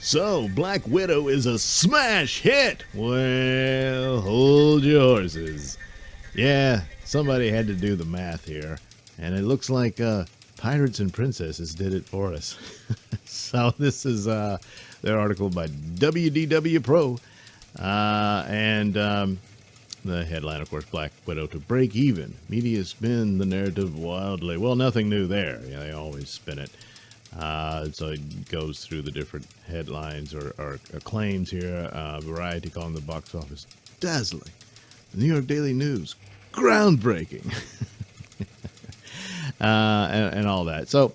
So, Black Widow is a smash hit. Well, hold your horses. Yeah, somebody had to do the math here. And it looks like Pirates and Princesses did it for us. So, this is their article by WDW Pro. The headline, of course, Black Widow to break even. Media spin the narrative wildly. Well, nothing new there. Yeah, they always spin it. So it goes through the different headlines or claims here. Variety calling the box office dazzling. The New York Daily News, groundbreaking. and all that. So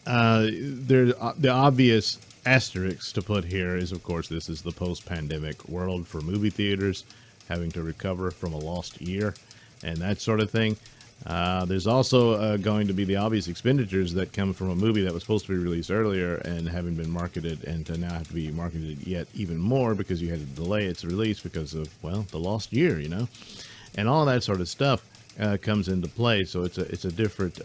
the obvious asterisk to put here is, of course, this is the post-pandemic world for movie theaters, having to recover from a lost year and that sort of thing. There's also going to be the obvious expenditures that come from a movie that was supposed to be released earlier and haven't been marketed, and to now have to be marketed yet even more because you had to delay its release because of, well, the lost year, you know, and all that sort of stuff comes into play. So it's a different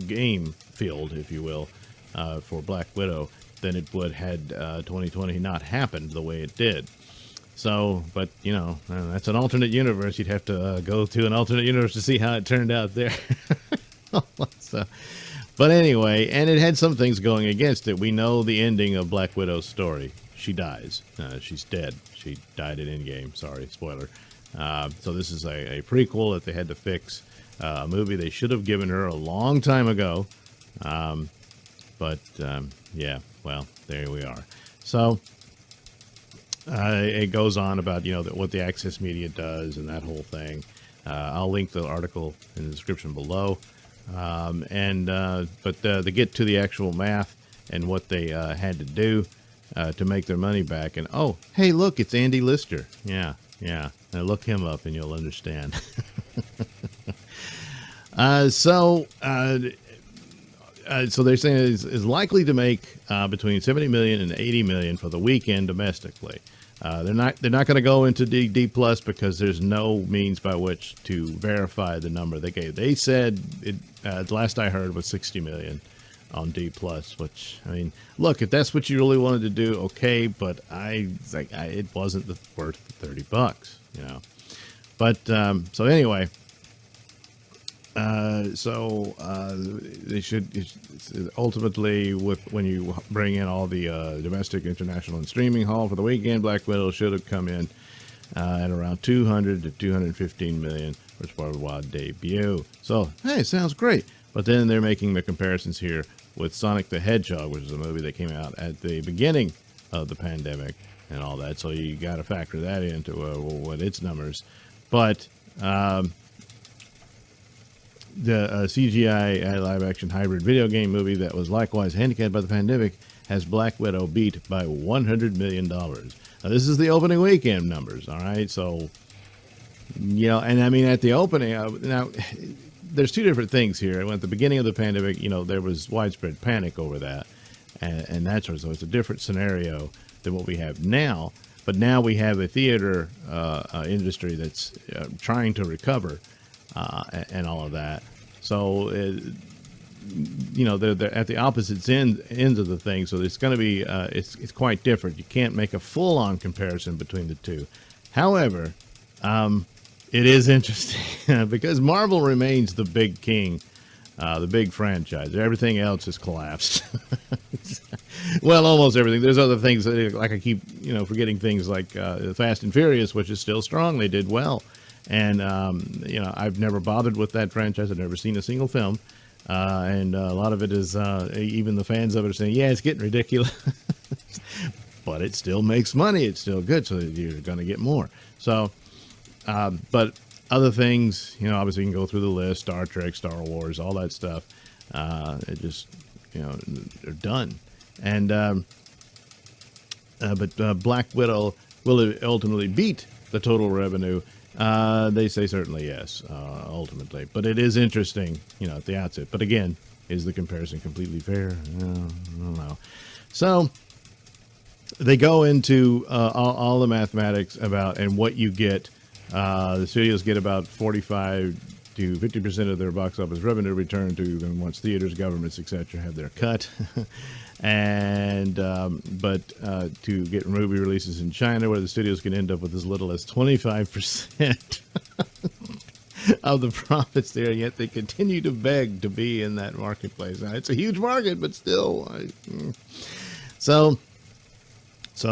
game field, if you will, for Black Widow than it would had 2020 not happened the way it did. So, but, you know, that's an alternate universe. You'd have to go to an alternate universe to see how it turned out there. So, but anyway, and it had some things going against it. We know the ending of Black Widow's story. She dies. She's dead. She died in Endgame. Sorry, spoiler. So this is a prequel that they had to fix. A movie they should have given her a long time ago. Yeah, well, there we are. So... it goes on about, you know, what the Access Media does and that whole thing. I'll link the article in the description below. But they get to the actual math and what they had to do to make their money back. And, oh, hey, look, it's Andy Lister. Yeah. Now look him up and you'll understand. So they're saying it is likely to make between 70 million and 80 million for the weekend domestically. They're not going to go into D plus because there's no means by which to verify the number they gave. They said it last I heard was 60 million on D plus, which, I mean, look, if that's what you really wanted to do, okay, but it wasn't worth $30, you know. But so anyway. They should ultimately, when you bring in all the domestic, international, and streaming haul for the weekend, Black Widow should have come in at around 200 to 215 million for its worldwide debut. So, hey, sounds great. But then they're making the comparisons here with Sonic the Hedgehog, which is a movie that came out at the beginning of the pandemic and all that. So you got to factor that into what its numbers. But the CGI live-action hybrid video game movie that was likewise handicapped by the pandemic has Black Widow beat by $100 million. Now, this is the opening weekend numbers, all right? So, you know, and I mean, at the opening, now, there's two different things here. At the beginning of the pandemic, you know, there was widespread panic over that, and that sort of, so it's a different scenario than what we have now. But now we have a theater industry that's trying to recover. And all of that. So, you know, they're at the opposite ends of the thing. So it's going to be, it's quite different. You can't make a full-on comparison between the two. However, it is interesting because Marvel remains the big king, the big franchise. Everything else has collapsed. Well, almost everything. There's other things that, like I keep, you know, forgetting things like Fast and Furious, which is still strong. They did well. And, you know, I've never bothered with that franchise. I've never seen a single film. And a lot of it is, even the fans of it are saying, yeah, it's getting ridiculous. But it still makes money. It's still good. So you're going to get more. So, but other things, you know, obviously you can go through the list, Star Trek, Star Wars, all that stuff. It just, you know, they're done. And, but Black Widow will ultimately beat the total revenue. They say certainly yes, ultimately. But it is interesting, you know, at the outset. But again, is the comparison completely fair? I don't know. So they go into all the mathematics about and what you get. The studios get about 45 to 50% of their box office revenue return to them once theaters, governments, etc. have their cut. And to get movie releases in China, where the studios can end up with as little as 25% of the profits there, yet they continue to beg to be in that marketplace. Now, it's a huge market, but still. So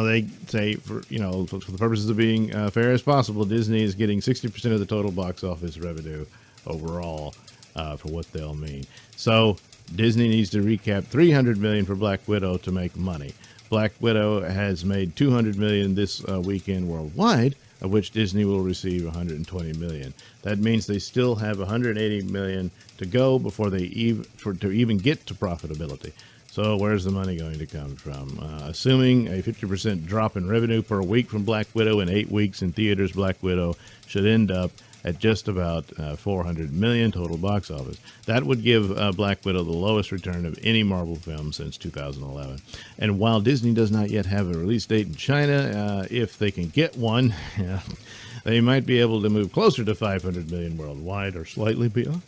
they say, for the purposes of being fair as possible, Disney is getting 60% of the total box office revenue overall for what they'll mean. So Disney needs to recap $300 million for Black Widow to make money. Black Widow has made $200 million this weekend worldwide, of which Disney will receive $120 million. That means they still have $180 million to go before they even get to profitability. So where's the money going to come from? Assuming a 50% drop in revenue per week from Black Widow in 8 weeks in theaters, Black Widow should end up at just about $400 million total box office. That would give Black Widow the lowest return of any Marvel film since 2011. And while Disney does not yet have a release date in China, if they can get one, they might be able to move closer to $500 million worldwide or slightly beyond.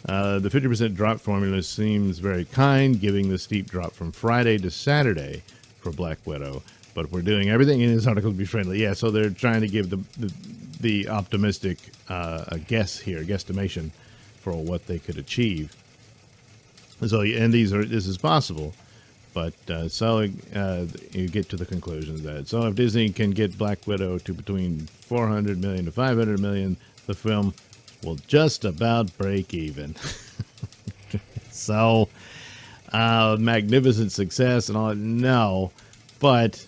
The 50% drop formula seems very kind, giving the steep drop from Friday to Saturday for Black Widow. But we're doing everything in this article to be friendly. Yeah, so they're trying to give the optimistic guesstimation for what they could achieve. So, and this is possible, but you get to the conclusion that so if Disney can get Black Widow to between $400 million to $500 million, the film will just about break even. So, magnificent success and all. No, but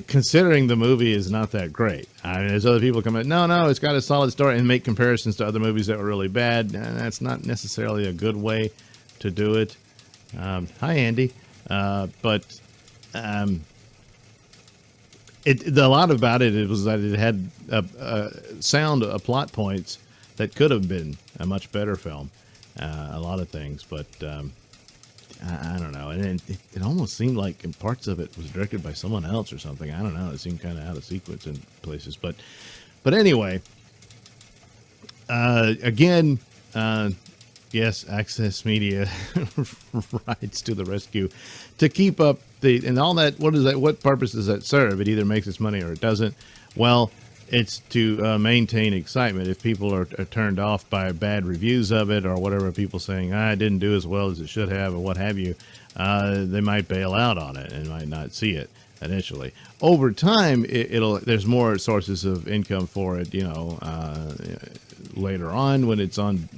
considering the movie is not that great. I mean, there's other people come in, no, it's got a solid story, and make comparisons to other movies that were really bad. That's not necessarily a good way to do it. Hi, Andy. But a lot about it was that it had plot points that could have been a much better film. A lot of things, but I don't know. And it almost seemed like in parts of it was directed by someone else or something. I don't know. It seemed kind of out of sequence in places. But anyway, again, yes, Access Media rides to the rescue to keep up and all that. What purpose does that serve? It either makes its money or it doesn't. Well, it's to maintain excitement. If people are turned off by bad reviews of it or whatever, people saying, it didn't do as well as it should have or what have you, they might bail out on it and might not see it initially. Over time, there's more sources of income for it, later on when it's on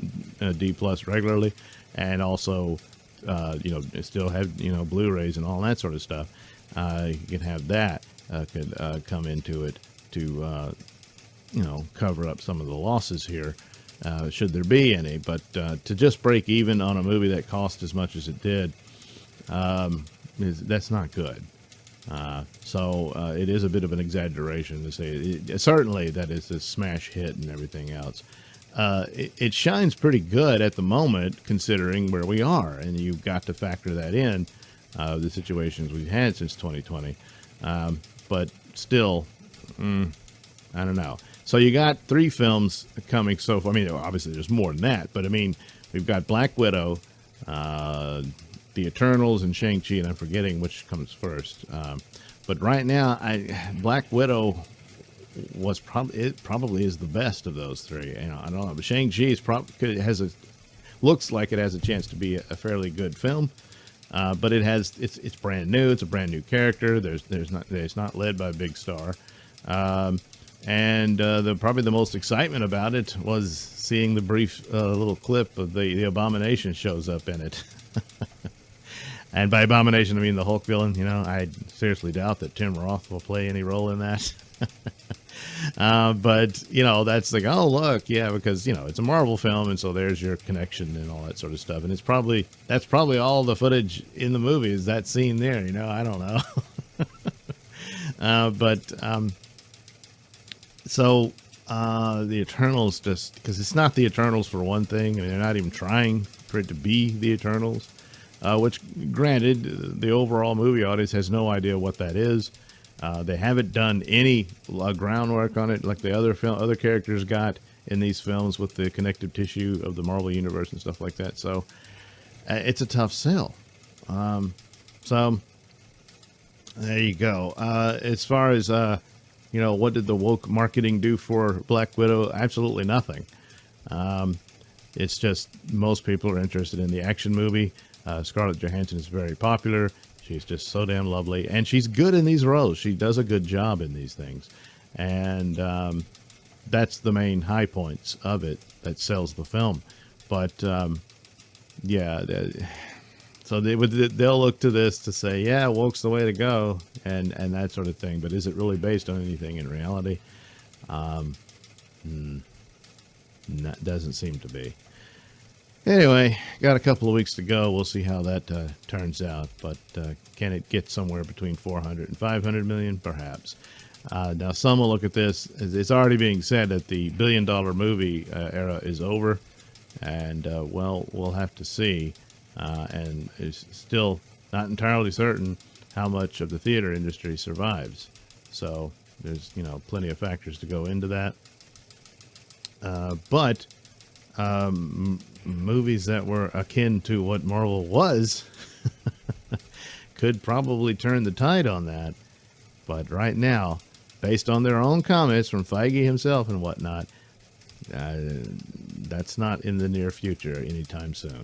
D Plus regularly, and also, still have, Blu-rays and all that sort of stuff. You can have that could come into it to cover up some of the losses here, should there be any. But to just break even on a movie that cost as much as it did, that's not good. So it is a bit of an exaggeration to say certainly that it's a smash hit and everything else. It shines pretty good at the moment considering where we are, and you've got to factor that in, the situations we've had since 2020. But still, I don't know. So you got 3 films coming so far. I mean, obviously there's more than that, but I mean, we've got Black Widow, The Eternals, and Shang-Chi, and I'm forgetting which comes first. But right now, Black Widow probably is the best of those 3. I don't know, but Shang-Chi looks like it has a chance to be a fairly good film. But it's brand new. It's a brand new character. It's not led by a big star. And probably the most excitement about it was seeing the brief little clip of the Abomination shows up in it. And by Abomination, I mean the Hulk villain. I seriously doubt that Tim Roth will play any role in that. But that's like, oh look, yeah, because it's a Marvel film, and so there's your connection and all that sort of stuff. And that's probably all the footage in the movie is that scene there. I don't know. So the Eternals, just because it's not the Eternals for one thing, and they're not even trying for it to be the Eternals, which granted, the overall movie audience has no idea what that is. They haven't done any groundwork on it like the other characters got, in these films with the connective tissue of the Marvel Universe and stuff like that. So it's a tough sell. So there you go. As far as, what did the woke marketing do for Black Widow? Absolutely nothing. It's just most people are interested in the action movie. Scarlett Johansson is very popular. She's just so damn lovely, and she's good in these roles. She does a good job in these things, and that's the main high points of it that sells the film. But yeah, so they'll look to this to say, yeah, woke's the way to go, and that sort of thing. But is it really based on anything in reality? Doesn't seem to be. Anyway, got a couple of weeks to go. We'll see how that turns out. But can it get somewhere between 400 and 500 million? Perhaps. Now, some will look at this. It's already being said that the billion-dollar movie era is over. And, well, we'll have to see. And it's still not entirely certain how much of the theater industry survives. So there's, plenty of factors to go into that. But movies that were akin to what Marvel was could probably turn the tide on that. But right now, based on their own comments from Feige himself and whatnot, that's not in the near future anytime soon.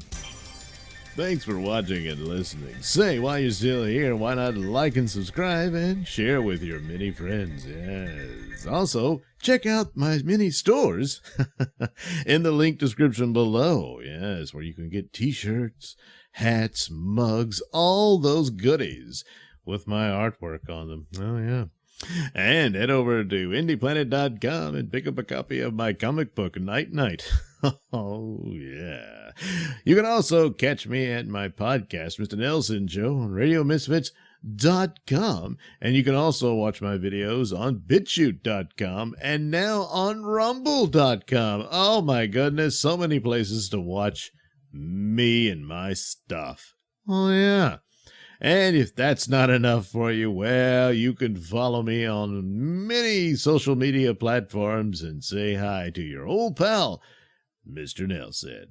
Thanks for watching and listening. Say, while you're still here, why not like and subscribe and share with your many friends? Yes. Also, check out my mini stores in the link description below. Yes, where you can get t-shirts, hats, mugs, all those goodies with my artwork on them. Oh, yeah. And head over to indieplanet.com and pick up a copy of my comic book, Night Night. Oh, yeah. You can also catch me at my podcast, Mr Nailsin Show, on RadioMisfits.com. And you can also watch my videos on BitChute.com and now on Rumble.com. Oh, my goodness. So many places to watch me and my stuff. Oh, yeah. And if that's not enough for you, well, you can follow me on many social media platforms and say hi to your old pal, Mr. Nailsin.